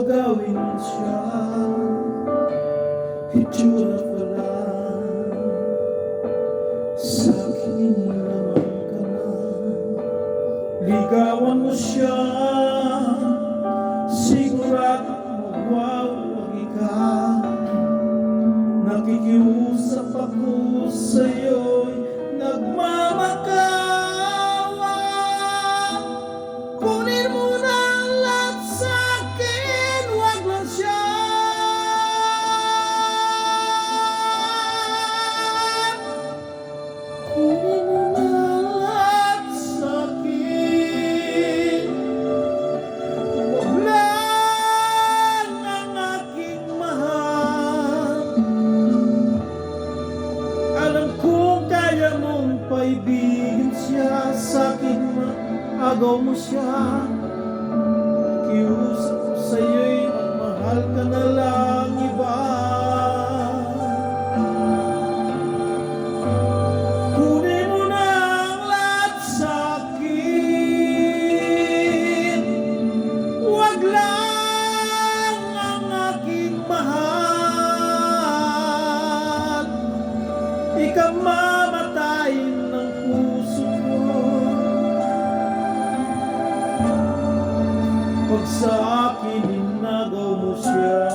agawin siya, itsura pa lang, sa'kin naman ka na. Ligawan mo siya, sigurado magwawagi ka. Nakikiusap ako sa'yo'y nagmamakawa. Kunin mo na ang lahat sa'kin, wag lang siya. Kunin mo na ang lahat sa'kin, wag lang ang aking mahal. Alam kong kaya mong paibigin siya, sa'kin maagaw mo siya. Nakiusap ko sa'yo'y magmahal ka na lang iba. Kunin mo na ang lahat sa'kin, wag lang ang aking mahal. Ikaw mamatayin ng puso ko, pag sa akin inagaw mo siya.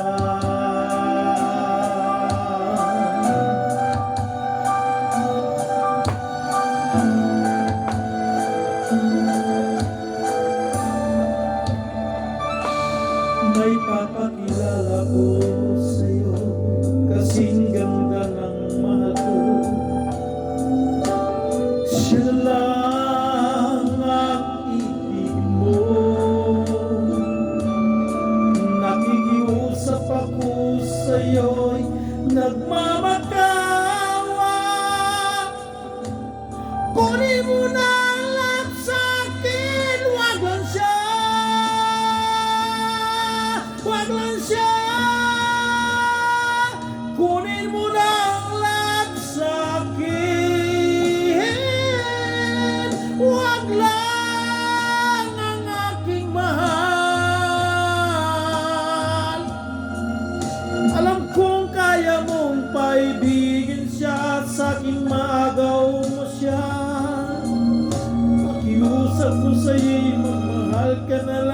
May papakilala ko sa'yo, kasing ganda ng mahal ko. Siya lang ang ibig mo. Nakikiusap ako sa'yo'y nagmamakawa. Kunin mo na ang lahat sa'kin, wag lang siya. Wag lang siya. Kunin mo na ang lahat sa'kin, wag lang ang aking mahal. Alam kong kaya mong paibigin siya, sa'king maagaw mo siya. Nakiusap ko sa'yo'y magmahal ka na lang.